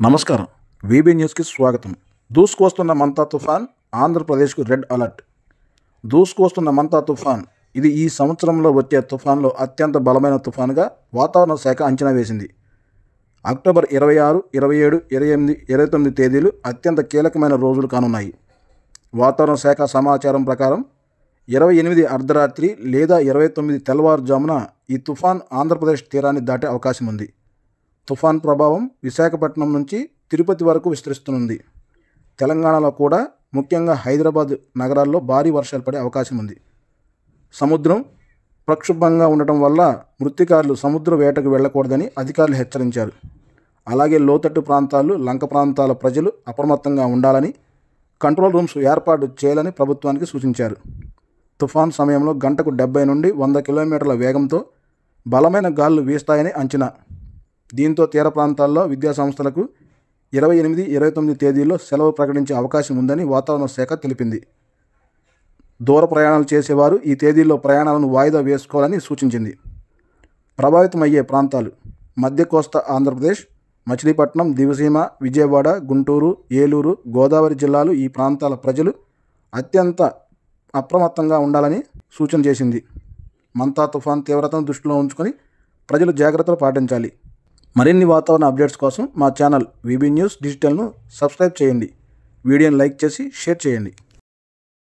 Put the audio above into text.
నమస్కారం. వీబీ న్యూస్కి స్వాగతం. దూసుకొస్తున్న మంతా తుఫాన్, ఆంధ్రప్రదేశ్కు రెడ్ అలర్ట్. దూసుకొస్తున్న మంతా తుఫాన్ ఇది ఈ సంవత్సరంలో వచ్చే తుఫాన్లో అత్యంత బలమైన తుఫాన్గా వాతావరణ శాఖ అంచనా వేసింది. అక్టోబర్ 26, 27, 28, 29 తేదీలు అత్యంత కీలకమైన రోజులు కానున్నాయి. వాతావరణ శాఖ సమాచారం ప్రకారం 28 అర్ధరాత్రి లేదా 29 తెల్లవారుజామున ఈ తుఫాన్ ఆంధ్రప్రదేశ్ తీరాన్ని దాటే అవకాశం ఉంది. తుఫాన్ ప్రభావం విశాఖపట్నం నుంచి తిరుపతి వరకు విస్తరిస్తుంది. తెలంగాణలో కూడా ముఖ్యంగా హైదరాబాద్ నగరాల్లో భారీ వర్షాలు పడే అవకాశం ఉంది. సముద్రం ప్రక్షుబ్ధంగా ఉండటం వల్ల మృత్తికారులు సముద్ర వేటకు వెళ్లకూడదని అధికారులు హెచ్చరించారు. అలాగే లోతట్టు ప్రాంతాలు, లంక ప్రాంతాల ప్రజలు అప్రమత్తంగా ఉండాలని, కంట్రోల్ రూమ్స్ ఏర్పాటు చేయాలని ప్రభుత్వానికి సూచించారు. తుఫాన్ సమయంలో గంటకు 70 నుండి 100 కిలోమీటర్ల వేగంతో బలమైన గాలులు వీస్తాయని అంచనా. దీంతో తీర ప్రాంతాల్లో విద్యాసంస్థలకు 28, 29 తేదీల్లో సెలవు ప్రకటించే అవకాశం ఉందని వాతావరణ శాఖ తెలిపింది. దూర ప్రయాణాలు చేసేవారు ఈ తేదీల్లో ప్రయాణాలను వాయిదా వేసుకోవాలని సూచించింది. ప్రభావితమయ్యే ప్రాంతాలు: మధ్య కోస్తా ఆంధ్రప్రదేశ్, మచిలీపట్నం, దివిసీమ, విజయవాడ, గుంటూరు, ఏలూరు, గోదావరి జిల్లాలు. ఈ ప్రాంతాల ప్రజలు అత్యంత అప్రమత్తంగా ఉండాలని సూచన చేసింది. మంతా తుఫాన్ తీవ్రతను దృష్టిలో ఉంచుకొని ప్రజలు జాగ్రత్తలు పాటించాలి. మరిన్ని వాతావరణ అప్డేట్స్ కోసం మా ఛానల్ వీబీ న్యూస్ డిజిటల్ను సబ్స్క్రైబ్ చేయండి. వీడియోని లైక్ చేసి షేర్ చేయండి.